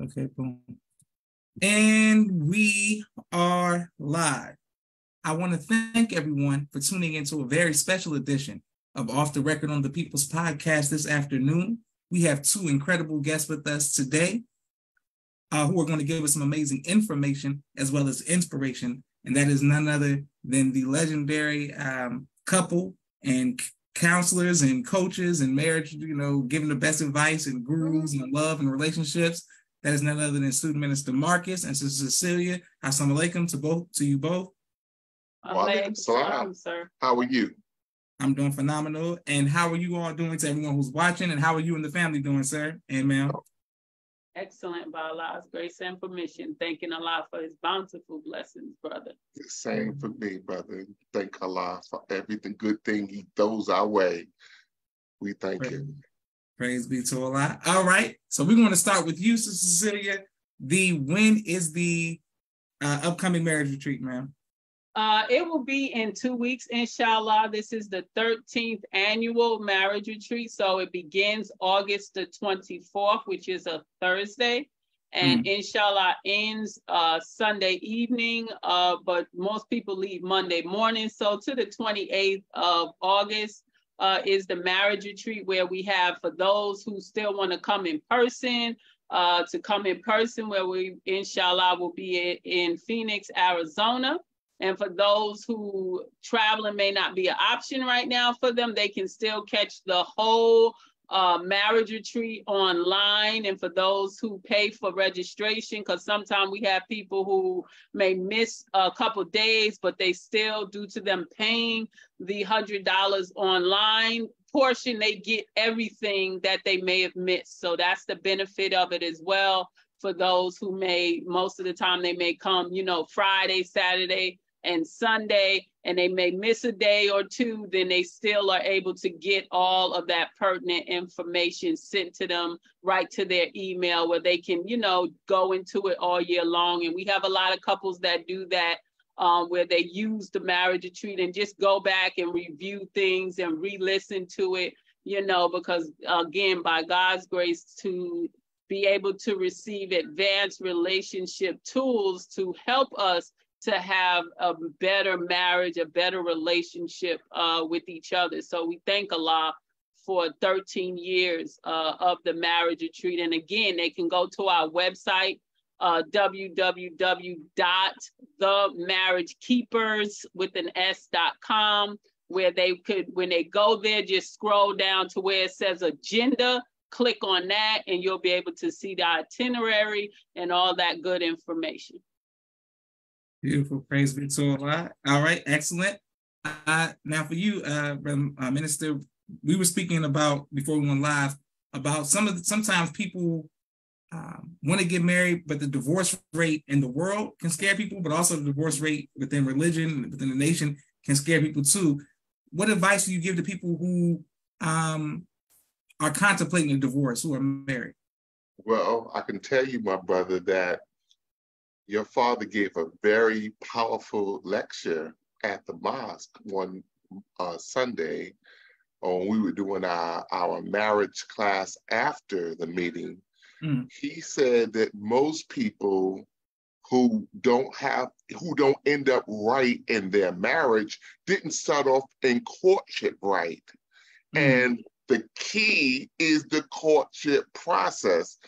Okay, boom. And we are live. I want to thank everyone for tuning into a very special edition of Off the Record on the People's Podcast this afternoon. We have two incredible guests with us today who are going to give us some amazing information as well as inspiration. And that is none other than the legendary couple and counselors and coaches and marriage, giving the best advice and gurus and love and relationships. That is none other than student minister Marcus and Sis Cecelia. Assalamu alaikum to you both. Walaikum salam, sir. How are you? I'm doing phenomenal. And how are you all doing to everyone who's watching? And how are you and the family doing, sir and ma'am? Excellent, by Allah's grace and permission. Thanking Allah for his bountiful blessings, brother. Same for me, brother. Thank Allah for everything good thing he throws our way. We thank him. Praise be to Allah. All right. So we're going to start with you, Sister Cecelia. When is the upcoming marriage retreat, ma'am? It will be in 2 weeks, inshallah. This is the 13th annual marriage retreat. So it begins August the 24th, which is a Thursday. And inshallah ends Sunday evening, but most people leave Monday morning. So to the 28th of August is the marriage retreat, where we have, for those who still want to come in person, where we, inshallah, will be in Phoenix, Arizona. And for those who traveling may not be an option right now for them, they can still catch the whole marriage retreat online. And for those who pay for registration, because sometimes we have people who may miss a couple days, but they still, due to them paying the $100 online portion, they get everything that they may have missed. So that's the benefit of it as well. For those who most of the time they may come, Friday, Saturday, and Sunday, and they may miss a day or two, then they still are able to get all of that pertinent information sent to them right to their email, where they can, go into it all year long. And we have a lot of couples that do that, where they use the marriage retreat and just go back and review things and re-listen to it, because again, by God's grace, to be able to receive advanced relationship tools to help us to have a better marriage, a better relationship with each other. So we thank Allah for 13 years of the marriage retreat. And again, they can go to our website, www.themarriagekeepers.com, where they could, when they go there, just scroll down to where it says agenda, click on that, and you'll be able to see the itinerary and all that good information. Beautiful. Praise be to Allah. All right. Excellent. Now for you, Minister, we were speaking about, before we went live, about sometimes people want to get married, but the divorce rate in the world can scare people, but also the divorce rate within religion, within the nation, can scare people too. What advice do you give to people who are contemplating a divorce, who are married? Well, I can tell you, my brother, that your father gave a very powerful lecture at the mosque one Sunday when we were doing our marriage class after the meeting. He said that most people who don't end up right in their marriage didn't start off in courtship right. And the key is the courtship process.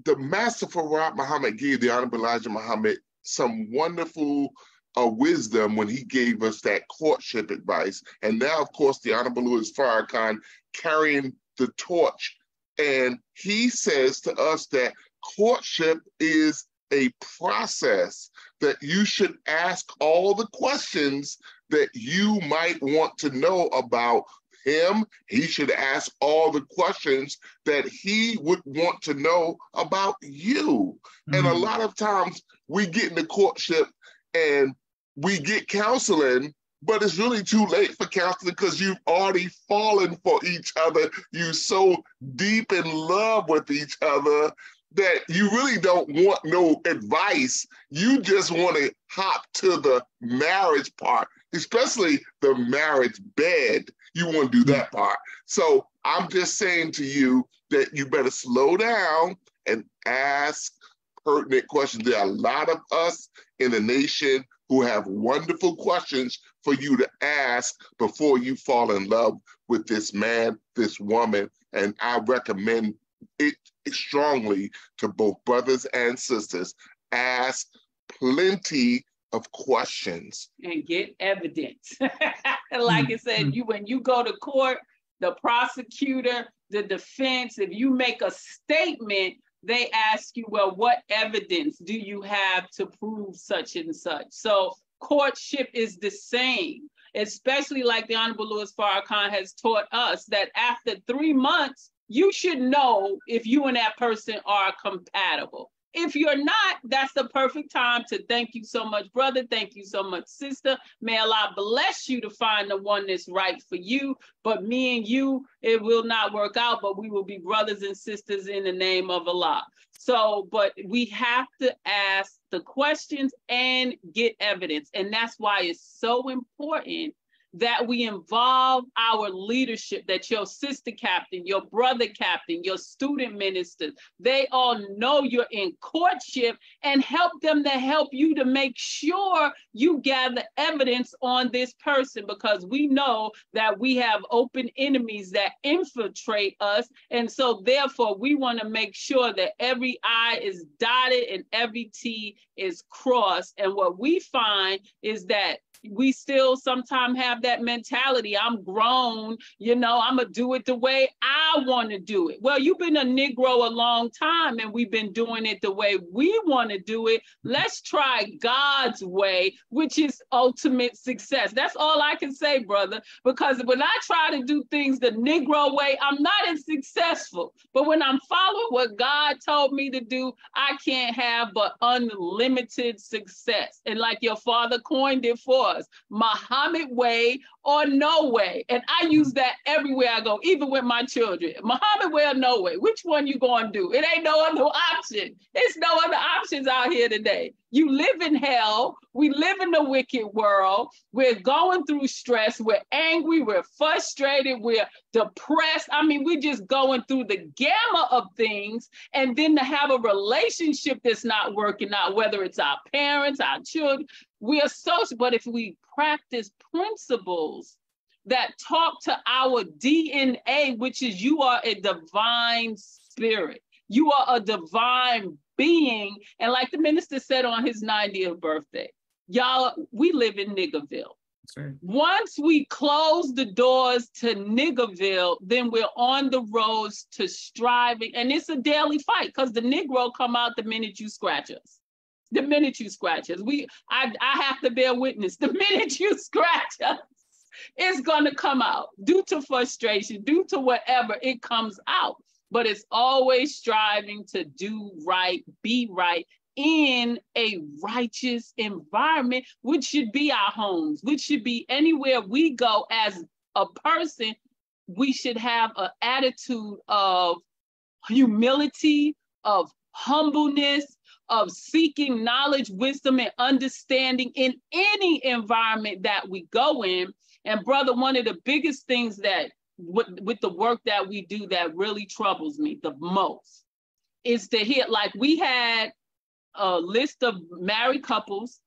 The Master Farad Muhammad gave the Honorable Elijah Muhammad some wonderful wisdom when he gave us that courtship advice. And now, of course, the Honorable Louis Farrakhan carrying the torch. And he says to us that courtship is a process, that you should ask all the questions that you might want to know about him. He should ask all the questions that he would want to know about you. And a lot of times we get in the courtship and we get counseling, but it's really too late for counseling because you've already fallen for each other. You're so deep in love with each other that you really don't want no advice. You just want to hop to the marriage part, especially the marriage bed. You want to do that part. So I'm just saying to you that you better slow down and ask pertinent questions. There are a lot of us in the nation who have wonderful questions for you to ask before you fall in love with this man, this woman. And I recommend it strongly to both brothers and sisters. Ask plenty of questions. And get evidence. Like I said, when you go to court, the prosecutor, the defense, if you make a statement, they ask you, well, what evidence do you have to prove such and such? So courtship is the same, especially like the Honorable Louis Farrakhan has taught us, that after 3 months, you should know if you and that person are compatible. If you're not, that's the perfect time to thank you so much, brother. Thank you so much, sister. May Allah bless you to find the one that's right for you. But me and you, it will not work out, but we will be brothers and sisters in the name of Allah. So, but we have to ask the questions and get evidence. And that's why it's so important that we involve our leadership, that your sister captain, your brother captain, your student ministers, they all know you're in courtship, and help them to help you to make sure you gather evidence on this person, because we know that we have open enemies that infiltrate us. And so therefore we want to make sure that every I is dotted and every T is crossed. And what we find is that we still sometimes have that mentality. I'm grown, I'm gonna do it the way I want to do it. Well, you've been a Negro a long time and we've been doing it the way we want to do it. Let's try God's way, which is ultimate success. That's all I can say, brother, because when I try to do things the Negro way, I'm not as successful. But when I'm following what God told me to do, I can't have but unlimited success. And like your father coined it for us, Muhammad way or no way. And I use that everywhere I go, even with my children. Muhammad way or no way. Which one you gonna do? It ain't no other option. It's no other options out here today. You live in hell. We live in the wicked world. We're going through stress. We're angry. We're frustrated. We're depressed. I mean, we're just going through the gamut of things. And then to have a relationship that's not working out, whether it's our parents, our children, we are social. But if we practice principles that talk to our DNA, which is you are a divine spirit, you are a divine being. And like the minister said on his 90th birthday, y'all, we live in Niggerville. Right. Once we close the doors to Niggerville, then we're on the roads to striving. And it's a daily fight, because the Negro come out the minute you scratch us. The minute you scratch us. I have to bear witness. The minute you scratch us, it's gonna come out. Due to frustration, due to whatever, it comes out. But it's always striving to do right, be right in a righteous environment, which should be our homes, which should be anywhere we go as a person. We should have an attitude of humility, of humbleness, of seeking knowledge, wisdom, and understanding in any environment that we go in. And brother, one of the biggest things that with the work that we do that really troubles me the most is to hear, like we had a list of married couples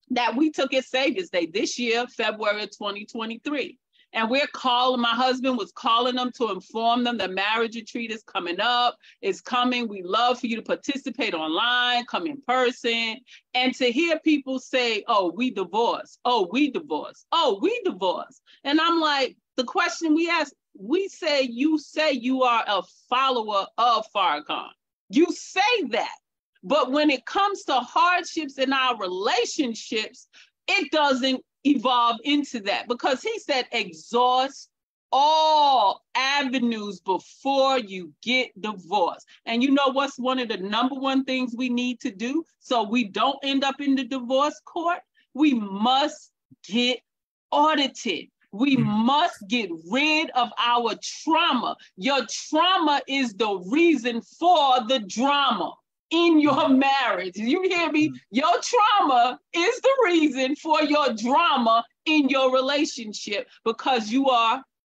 that we took at Savior's Day this year, February of 2023. And my husband was calling them to inform them the marriage retreat is coming up, it's coming. We love for you to participate online, come in person. And to hear people say, oh, we divorced, oh, we divorced, oh, we divorced. And I'm like, the question we ask, you say you are a follower of Farrakhan. You say that. But when it comes to hardships in our relationships, it doesn't evolve into that, because he said exhaust all avenues before you get divorced. And you know what's one of the number one things we need to do so we don't end up in the divorce court? We must get audited. We must get rid of our trauma. Your trauma is the reason for the drama in your marriage. You hear me? Your trauma is the reason for your drama in your relationship, because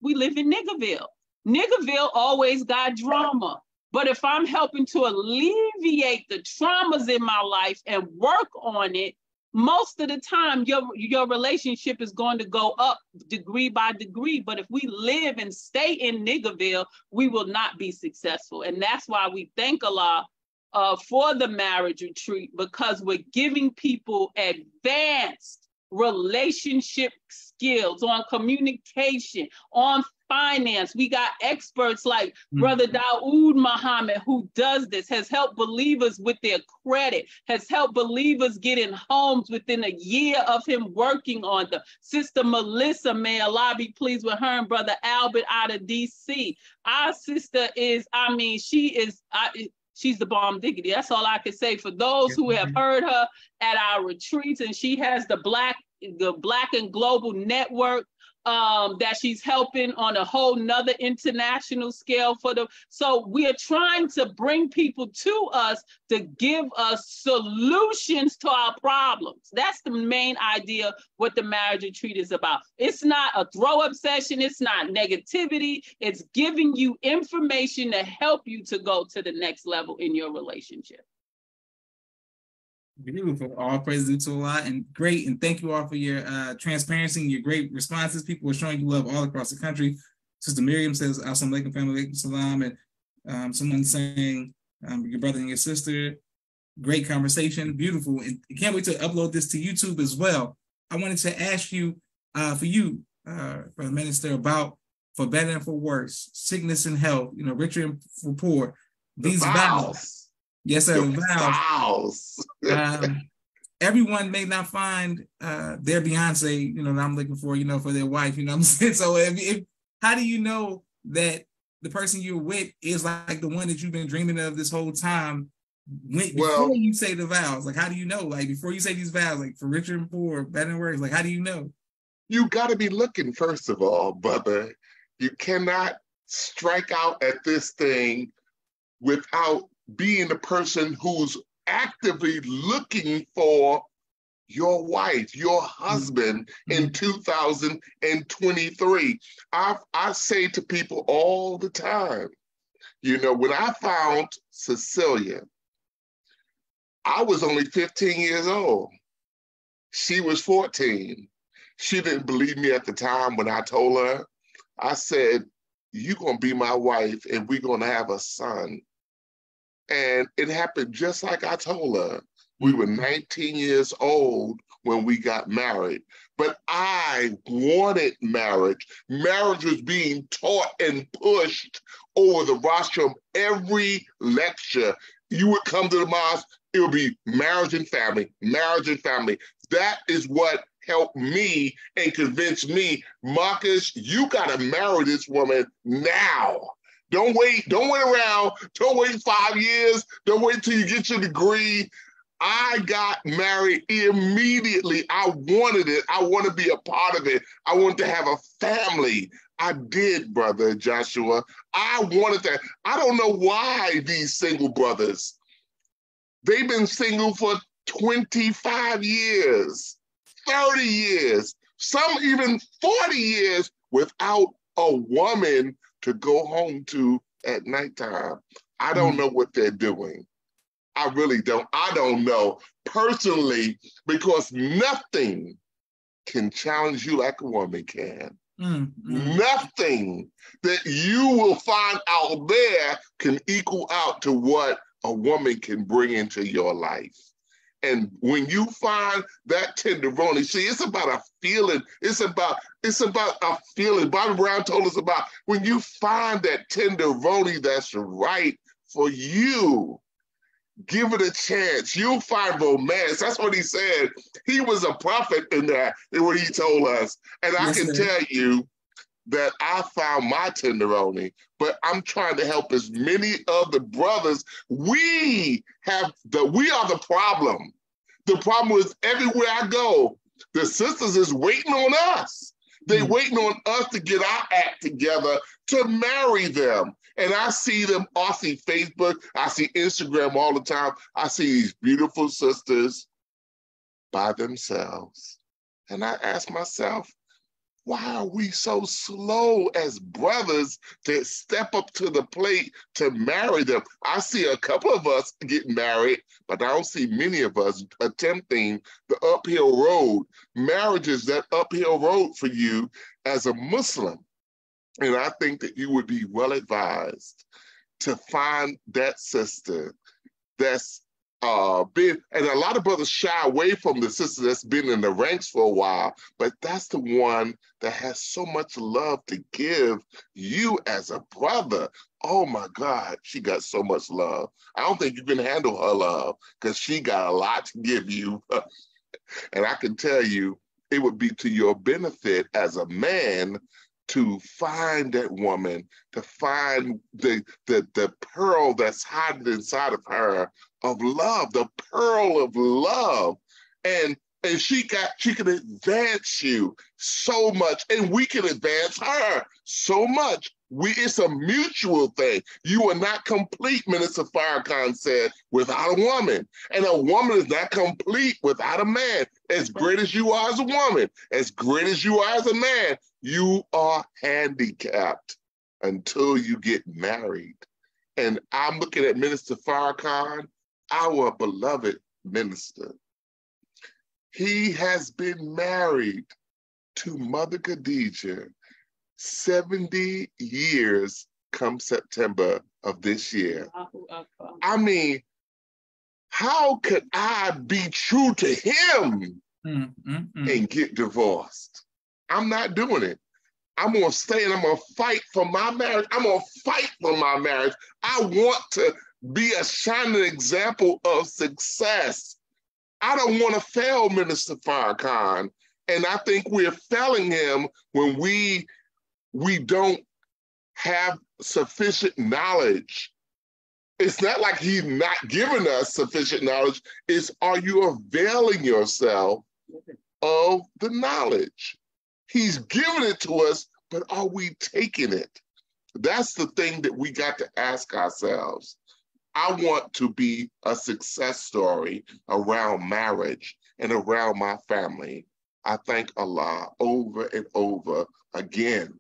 we live in Niggerville. Niggerville always got drama. But if I'm helping to alleviate the traumas in my life and work on it, most of the time your relationship is going to go up degree by degree. But if we live and stay in Niggerville, we will not be successful. And that's why we thank Allah for the marriage retreat, because we're giving people advanced relationship skills on communication, on finance. We got experts like Brother Daoud Muhammad, who does this, has helped believers with their credit, has helped believers get in homes within a year of him working on them. Sister Melissa, may Allah be pleased with her, and Brother Albert out of DC. Our sister is, she's the bomb diggity. That's all I can say. For those who have heard her at our retreats, and she has the Black and Global Network that she's helping on a whole nother international scale for them. So we are trying to bring people to us to give us solutions to our problems. That's the main idea what the marriage retreat is about. It's not a throw-up session. It's not negativity. It's giving you information to help you to go to the next level in your relationship. Beautiful. All praise due to Allah, and great. And thank you all for your transparency and your great responses. People are showing you love all across the country. Sister Miriam says, Assalamu alaikum, family, alaikum salam. And someone saying, your brother and your sister, great conversation, beautiful. And can't wait to upload this to YouTube as well. I wanted to ask you, for the minister, about for better and for worse, sickness and health, richer and for poor, these vows. Yes, sir. Vows. Everyone may not find their Beyonce, that I'm looking for, for their wife, what I'm saying? So how do you know that the person you're with is like the one that you've been dreaming of this whole time before you say the vows? Like, how do you know? Like, before you say these vows, like for richer and poor, better and worse, like, how do you know? You got to be looking, first of all, brother. You cannot strike out at this thing without being the person who's actively looking for your wife, your husband in 2023. I say to people all the time, when I found Cecelia, I was only 15 years old. She was 14. She didn't believe me at the time when I told her. I said, you're going to be my wife and we're going to have a son. And it happened just like I told her. We were 19 years old when we got married. But I wanted marriage. Marriage was being taught and pushed over the rostrum every lecture. You would come to the mosque, it would be marriage and family, marriage and family. That is what helped me and convinced me, Marcus, you got to marry this woman now. Don't wait around. Don't wait 5 years. Don't wait till you get your degree. I got married immediately. I wanted it. I want to be a part of it. I want to have a family. I did, Brother Joshua. I wanted that. I don't know why these single brothers, they've been single for 25 years, 30 years, some even 40 years without a woman to go home to at nighttime. I don't know what they're doing. I really don't. I don't know personally, because nothing can challenge you like a woman can. Nothing that you will find out there can equal out to what a woman can bring into your life. And when you find that tenderoni, see, it's about a feeling. It's about a feeling. Bobby Brown told us about when you find that tenderoni that's right for you, give it a chance. You'll find romance. That's what he said. He was a prophet in that, in what he told us. And I can tell you that I found my tenderoni, but I'm trying to help as many of the brothers. We are the problem. The problem is everywhere I go, the sisters is waiting on us. They waiting on us to get our act together to marry them. And I see them, I see Facebook, I see Instagram all the time. I see these beautiful sisters by themselves. And I ask myself, Why are we so slow as brothers to step up to the plate to marry them? I see a couple of us get married, but I don't see many of us attempting the uphill road. Marriage is that uphill road for you as a Muslim. And I think that you would be well advised to find that sister that's been, and a lot of brothers shy away from the sister that's been in the ranks for a while, but that's the one that has so much love to give you as a brother. Oh my God, she got so much love. I don't think you can handle her love because she got a lot to give you. And I can tell you, it would be to your benefit as a man to find that woman, to find the pearl that's hiding inside of her of love, the pearl of love. And she can advance you so much, and we can advance her so much. It's a mutual thing. You are not complete, Minister Farrakhan said, without a woman. And a woman is not complete without a man. As great as you are as a woman, as great as you are as a man, you are handicapped until you get married. And I'm looking at Minister Farrakhan, our beloved minister. He has been married to Mother Khadijah 70 years come September of this year. I mean, how could I be true to him and get divorced? I'm not doing it. I'm going to stay and I'm going to fight for my marriage. I'm going to fight for my marriage. I want to be a shining example of success. I don't want to fail Minister Farrakhan. And I think we're failing him when we don't have sufficient knowledge. It's not like he's not giving us sufficient knowledge. It's, are you availing yourself of the knowledge? He's giving it to us, but are we taking it? That's the thing that we got to ask ourselves. I want to be a success story around marriage and around my family. I thank Allah over and over again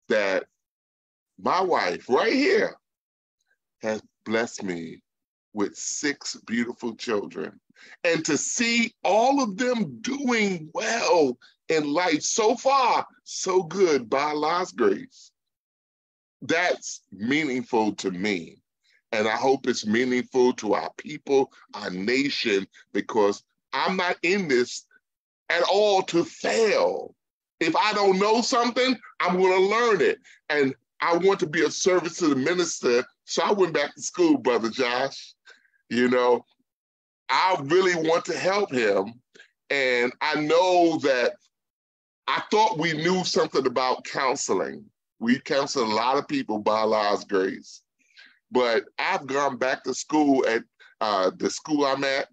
that my wife right here has blessed me with 6 beautiful children. And to see all of them doing well in life so far, so good by Allah's grace, that's meaningful to me. And I hope it's meaningful to our people, our nation, because I'm not in this at all to fail. If I don't know something, I'm going to learn it. And I want to be of service to the minister. So I went back to school, Brother Josh. You know, I really want to help him. And I know that I thought we knew something about counseling. We counsel a lot of people by Allah's grace. But I've gone back to school at the school I'm at.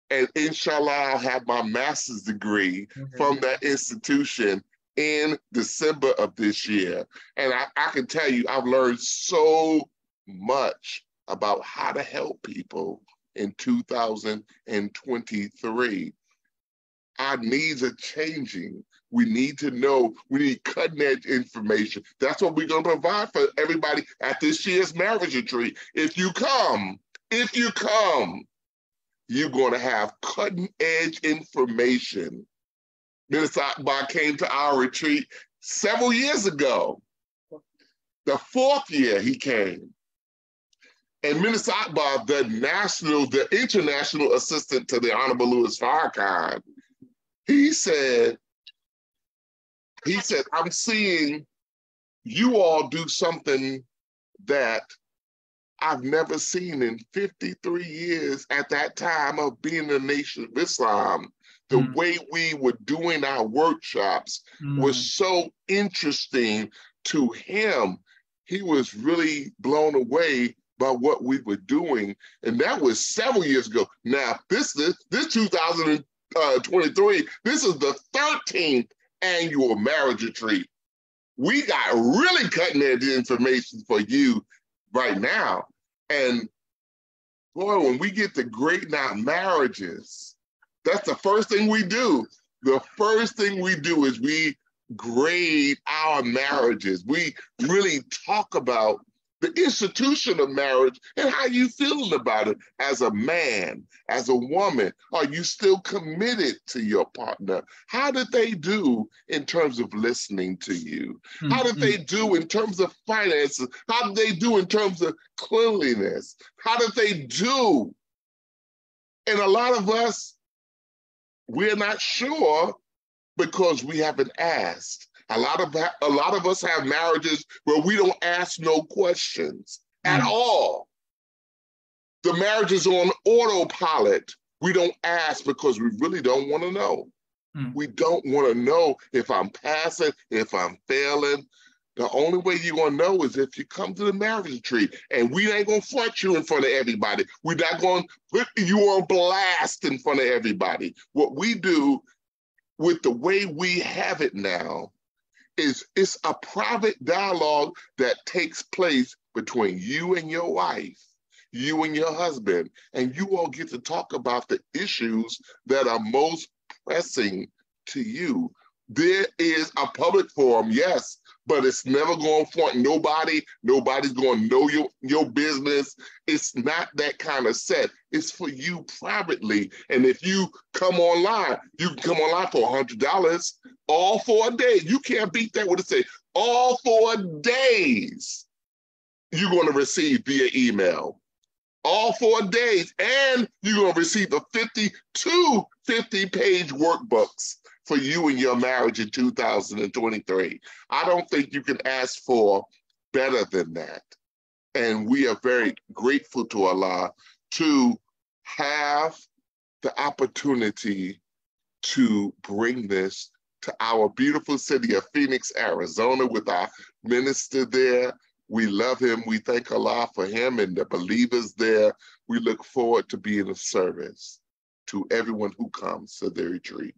And inshallah, I'll have my master's degree from that institution in December of this year. And I can tell you, I've learned so much about how to help people in 2023. Our needs are changing. We need to know, we need cutting edge information. That's what we're going to provide for everybody at this year's marriage retreat. If you come, you're going to have cutting edge information. Minister Akbar came to our retreat several years ago. The 4th year he came. And Minister Akbar, the international assistant to the Honorable Louis Farrakhan, he said, I'm seeing you all do something that I've never seen in 53 years at that time of being a nation of Islam. The way we were doing our workshops was so interesting to him. He was really blown away by what we were doing. And that was several years ago. Now, this 2023, this is the 13th annual marriage retreat. We got really cutting edge information for you right now. And boy, when we get to grading out marriages, that's the first thing we do. the first thing we do is we grade our marriages. We really talk about the institution of marriage and how you feeling about it as a man, as a woman. Are you still committed to your partner? How did they do in terms of listening to you? How did they do in terms of finances? How did they do in terms of cleanliness? How did they do? And a lot of us, we're not sure because we haven't asked. A lot of us have marriages where we don't ask no questions at all. The marriage is on autopilot. We don't ask because we really don't want to know. We don't want to know if I'm passing, if I'm failing. The only way you're going to know is if you come to the marriage retreat, and we ain't going to front you in front of everybody. We're not going to put you on blast in front of everybody. What we do with the way we have it now is it's a private dialogue that takes place between you and your wife, you and your husband, and you all get to talk about the issues that are most pressing to you. There is a public forum, yes, but it's never going to front nobody. Nobody's going to know your business. It's not that kind of set. It's for you privately. And if you come online, you can come online for $100 all 4 days. You can't beat that with a say. All 4 days, you're going to receive via email. All 4 days. And you're going to receive the 50-page workbooks for you and your marriage in 2023. I don't think you can ask for better than that. And we are very grateful to Allah to have the opportunity to bring this to our beautiful city of Phoenix, Arizona, with our minister there. We love him. We thank Allah for him and the believers there. We look forward to being of service to everyone who comes to the retreat.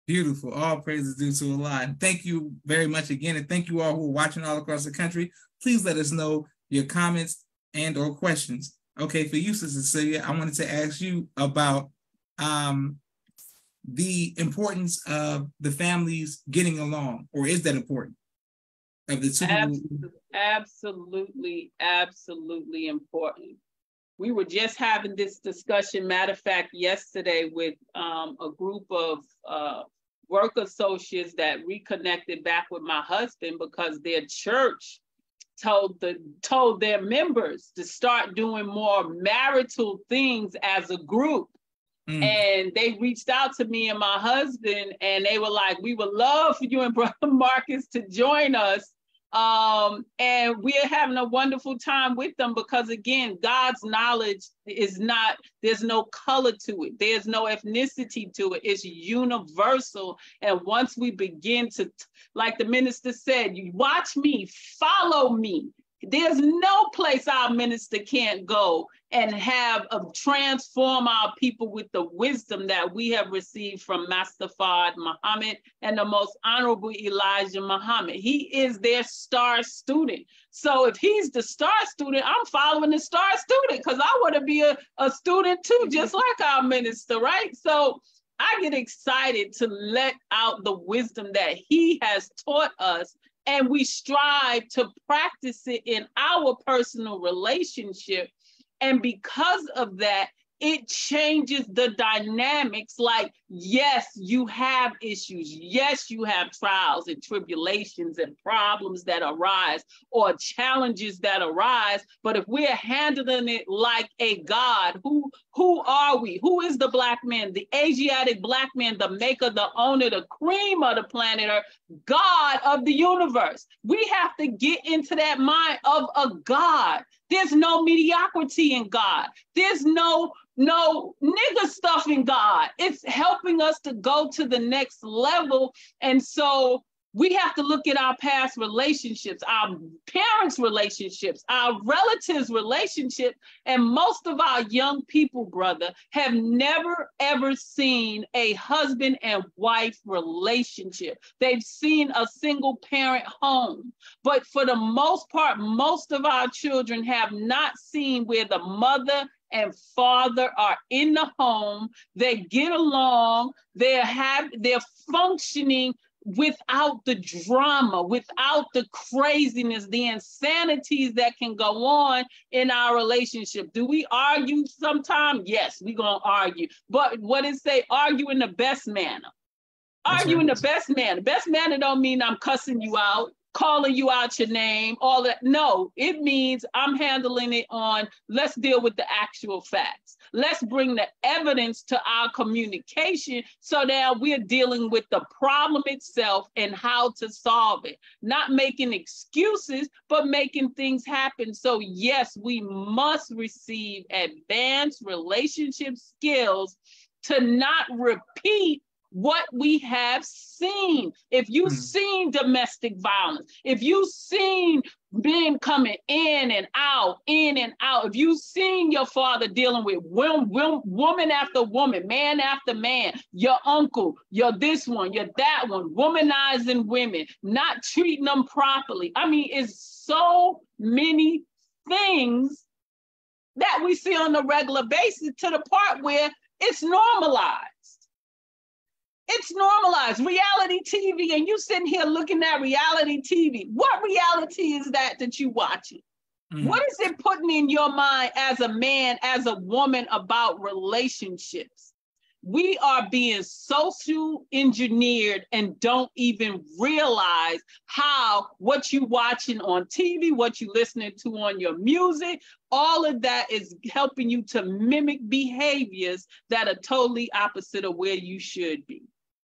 Beautiful. All praises due to Allah. And thank you very much again. And thank you all who are watching all across the country. Please let us know your comments and or questions. Okay, for you, Sister Cecelia, I wanted to ask you about the importance of the families getting along, or is that important? Of the two? Absolutely important. We were just having this discussion, matter of fact, yesterday with a group of work associates that reconnected back with my husband because their church told their members to start doing more marital things as a group. And they reached out to me and my husband, and they were like, we would love for you and Brother Marcus to join us. And we're having a wonderful time with them because, again, God's knowledge is not, there's no color to it. There's no ethnicity to it. It's universal. And once we begin to, like the minister said, you watch me, follow me. There's no place our minister can't go and transform our people with the wisdom that we have received from Master Fard Muhammad and the most honorable Elijah Muhammad. He is their star student. So if he's the star student, I'm following the star student because I want to be a student too, just like our minister, right? So I get excited to let out the wisdom that he has taught us, and we strive to practice it in our personal relationship. And because of that, it changes the dynamics. Like, yes, you have issues. Yes, you have trials and tribulations and problems that arise or challenges that arise. But if we're handling it like a God, who are we? Who is the Black man, the Asiatic Black man, the maker, the owner, the cream of the planet Earth, God of the universe? We have to get into that mind of a God. There's no mediocrity in God. There's no nigger stuff in God. It's helping us to go to the next level. And so we have to look at our past relationships, our parents' relationships, our relatives' relationships. And most of our young people, brother, have never, ever seen a husband and wife relationship. They've seen a single parent home. But for the most part, most of our children have not seen where the mother and father are in the home. They get along. They're functioning without the drama, without the craziness, the insanities that can go on in our relationship. Do we argue sometimes? Yes, we're going to argue. But what it say? Argue in the best manner. Argue in the best manner. Best manner don't mean I'm cussing you out, calling you out your name, all that. No, it means I'm handling it on, let's deal with the actual facts. Let's bring the evidence to our communication so that we're dealing with the problem itself and how to solve it. Not making excuses, but making things happen. So yes, we must receive advanced relationship skills to not repeat what we have seen. If you've seen domestic violence, if you've seen men coming in and out, if you've seen your father dealing with woman after woman, man after man, your uncle, your this one, your that one, womanizing women, not treating them properly. I mean, it's so many things that we see on a regular basis to the part where it's normalized. It's normalized. Reality TV, and you sitting here looking at reality TV. What reality is that you watching? What is it putting in your mind as a man, as a woman about relationships? We are being social engineered and don't even realize how what you watching on TV, what you listening to on your music, all of that is helping you to mimic behaviors that are totally opposite of where you should be.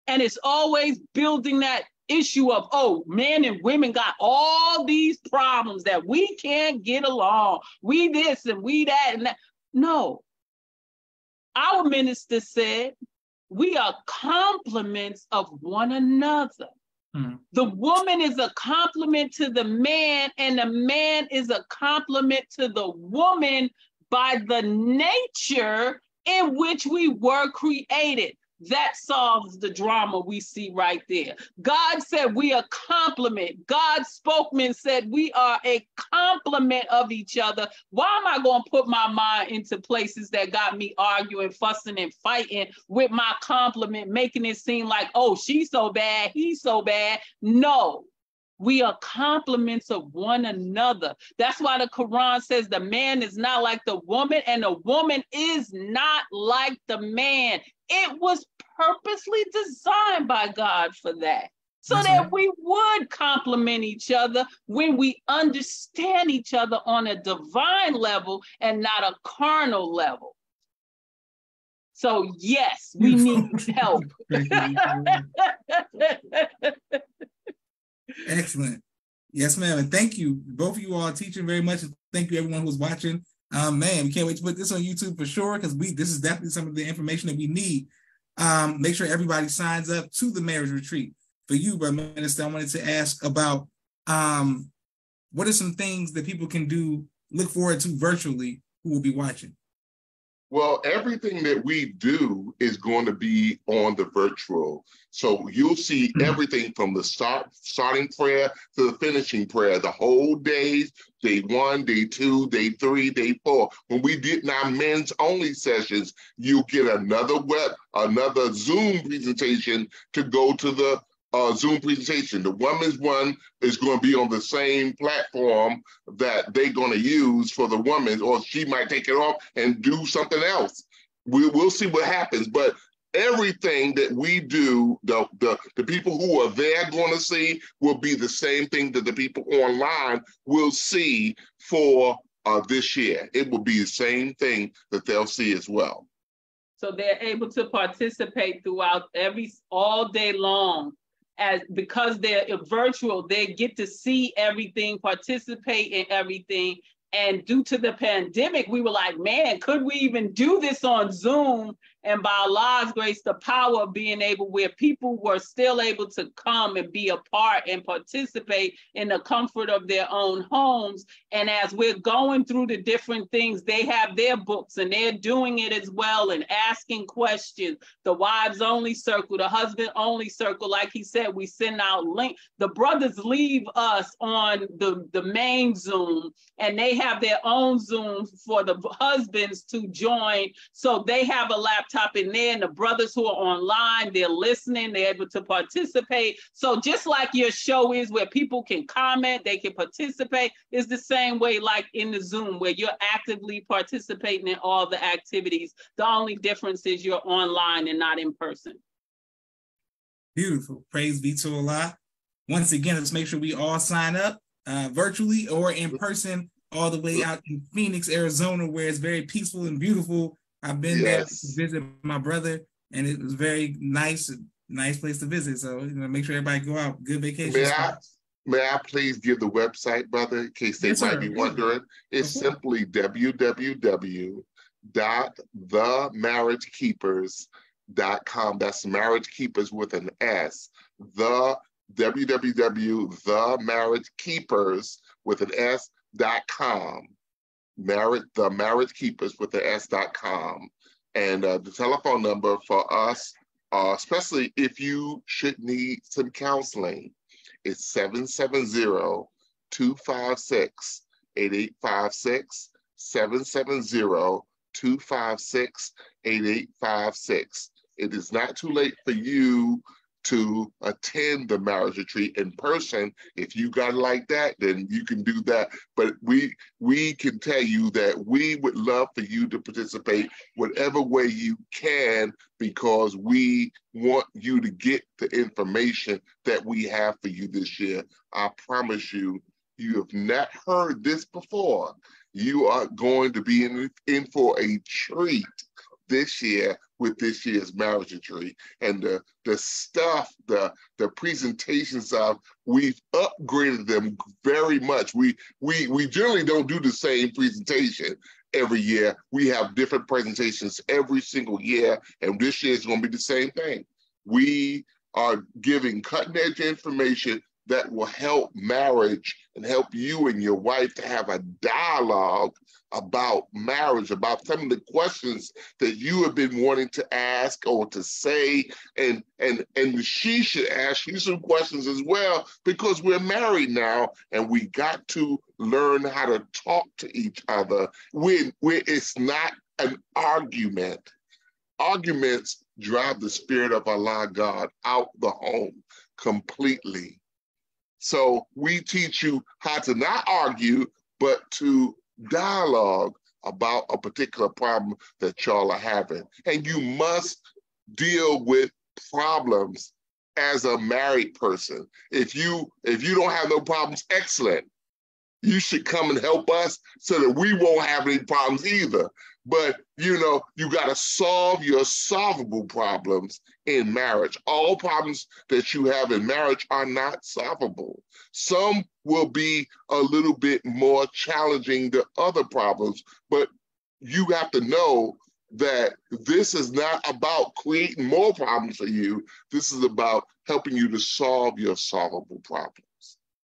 And it's always building that issue of, oh, men and women got all these problems that we can't get along. We this and we that and that. No. Our minister said, we are complements of one another. The woman is a complement to the man, and the man is a complement to the woman by the nature in which we were created. That solves the drama we see right there. God said we are complement. God's spokesman said we are a complement of each other. Why am I going to put my mind into places that got me arguing, fussing, and fighting with my complement, making it seem like, oh, she's so bad, he's so bad? No. We are complements of one another. That's why the Quran says the man is not like the woman and the woman is not like the man. It was purposely designed by God for that, so that we would complement each other when we understand each other on a divine level and not a carnal level. So yes, we need help. Excellent. Yes, ma'am. And thank you. Both of you all teaching very much. And thank you everyone who's watching. Man, we can't wait to put this on YouTube for sure, because this is definitely some of the information that we need. Make sure everybody signs up to the marriage retreat. For you, Brother Minister, I wanted to ask about what are some things that people can do, look forward to virtually, who will be watching? Well, everything that we do is going to be on the virtual. So you'll see everything from the starting prayer to the finishing prayer, the whole days, day 1, day 2, day 3, day 4. When we did our men's only sessions, you'll get another Zoom presentation to go to the Zoom presentation. The women's one is going to be on the same platform that they're going to use for the women's, or she might take it off and do something else. We'll see what happens, but everything that we do, the people who are there going to see will be the same thing that the people online will see for this year. It will be the same thing that they'll see as well. So they're able to participate throughout all day long. Because they're virtual, they get to see everything, participate in everything. And due to the pandemic, we were like, man, could we even do this on Zoom? And by Allah's grace, the power of being able, where people were still able to come and be a part and participate in the comfort of their own homes. And as we're going through the different things, they have their books and they're doing it as well and asking questions. The wives only circle, the husband only circle. Like he said, we send out link. The brothers leave us on the main Zoom, and they have their own Zoom for the husbands to join. So they have a laptop in there, and the brothers who are online, they're listening, they're able to participate. So just like your show is, where people can comment, they can participate, is the same way like in the Zoom, where you're actively participating in all the activities. The only difference is you're online and not in person. Beautiful. Praise be to Allah. Once again, let's make sure we all sign up virtually or in person, all the way out in Phoenix, Arizona, where it's very peaceful and beautiful. I've been there to visit my brother, and it was very nice place to visit. So, make sure everybody go out. Good vacation. May I please give the website, brother, in case they might be wondering? It's simply www.themarriagekeepers.com. That's marriage keepers with an S. The www.themarriagekeepers with an S.com. The marriage keepers with the S.com. And the telephone number for us, especially if you should need some counseling, it's 770-256-8856, 770-256-8856. It is not too late for you to attend the marriage retreat in person. If you got it like that, then you can do that. But we can tell you that we would love for you to participate whatever way you can, because we want you to get the information that we have for you this year. I promise you, you have not heard this before. You are going to be in for a treat this year with this year's marriage retreat. And the stuff, the presentations of, we've upgraded them very much. We generally don't do the same presentation every year. We have different presentations every single year, and this year is going to be the same thing. We are giving cutting edge information that will help marriage and help you and your wife to have a dialogue about marriage, about some of the questions that you have been wanting to ask or to say, and she should ask you some questions as well, because we're married now and we got to learn how to talk to each other when it's not an argument. Arguments drive the spirit of Allah God out the home completely. So we teach you how to not argue, but to dialogue about a particular problem that y'all are having. And you must deal with problems as a married person. If you don't have no problems, excellent. You should come and help us so that we won't have any problems either. But, you got to solve your solvable problems in marriage. All problems that you have in marriage are not solvable. Some will be a little bit more challenging than other problems, but you have to know that this is not about creating more problems for you. This is about helping you to solve your solvable problems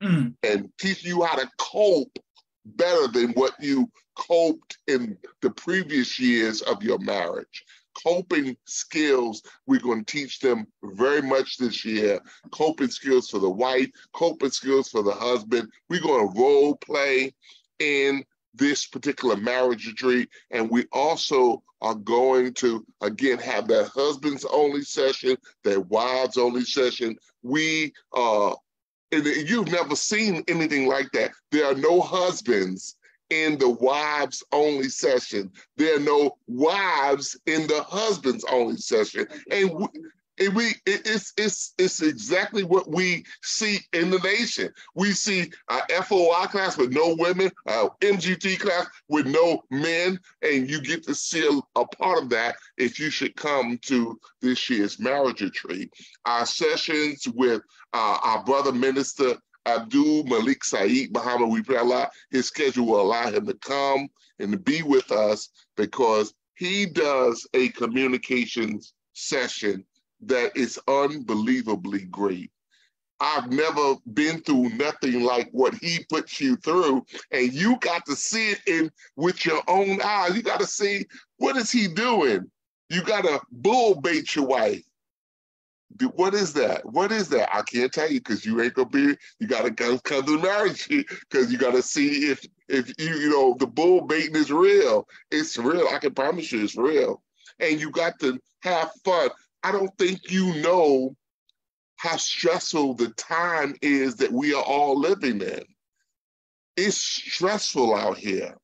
and teach you how to cope better than what you coped in the previous years of your marriage. Coping skills, we're going to teach them very much this year. Coping skills for the wife, coping skills for the husband. We're going to role play in this particular marriage retreat. And we also are going to, again, have that husbands only session, that wives only session. And you've never seen anything like that. There are no husbands in the wives only session. There are no wives in the husbands only session. And it's exactly what we see in the nation. We see a FOI class with no women, MGT class with no men, and you get to see a part of that if you should come to this year's marriage retreat. Our sessions with our brother minister, Abdul Malik Saeed Muhammad, we pray Allah, his schedule will allow him to come and to be with us, because He does a communications session that is unbelievably great. I've never been through nothing like what he puts you through, and you got to see it in with your own eyes. You got to see, what is he doing? You got to bull bait your wife. What is that? What is that? I can't tell you because you ain't gonna be. You got to come to the marriage because you got to see if you know the bull baiting is real. It's real. I can promise you, it's real. And you got to have fun. I don't think you know how stressful the time is that we are all living in. It's stressful out here.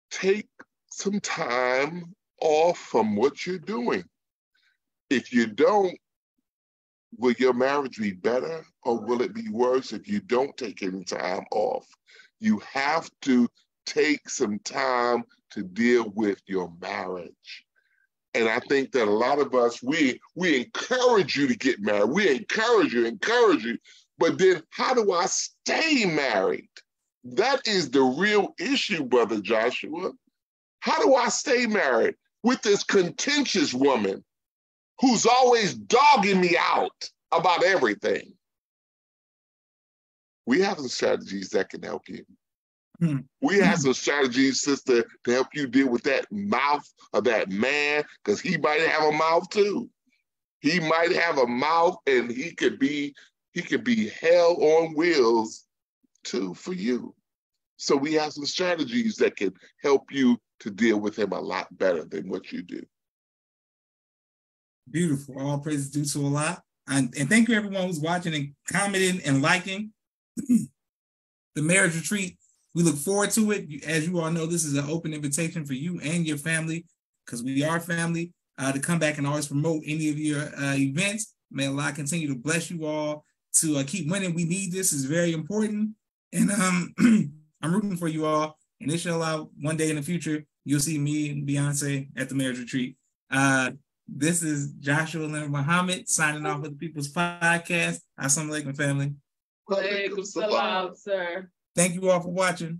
Take some time off from what you're doing. If you don't, will your marriage be better or will it be worse if you don't take any time off? You have to take some time to deal with your marriage. And I think that a lot of us, we encourage you to get married. We encourage you. But then how do I stay married? That is the real issue, Brother Joshua. How do I stay married with this contentious woman who's always dogging me out about everything? We have some strategies that can help you. We have some strategies, sister, to help you deal with that mouth of that man, because he might have a mouth too. He might have a mouth, and he could be hell on wheels too for you. So we have some strategies that can help you to deal with him a lot better than what you do. Beautiful. All praises due to Allah. And thank you everyone who's watching and commenting and liking the marriage retreat. We look forward to it. As you all know, this is an open invitation for you and your family, because we are family, to come back and always promote any of your events. May Allah continue to bless you all to keep winning. We need this. It's very important. And I'm rooting for you all. And inshallah, one day in the future, you'll see me and Beyonce at the marriage retreat. This is Joshua Leonard Muhammad signing off with the People's Podcast. Assalamu alaikum, family. Walaikum salam, sir. Thank you all for watching.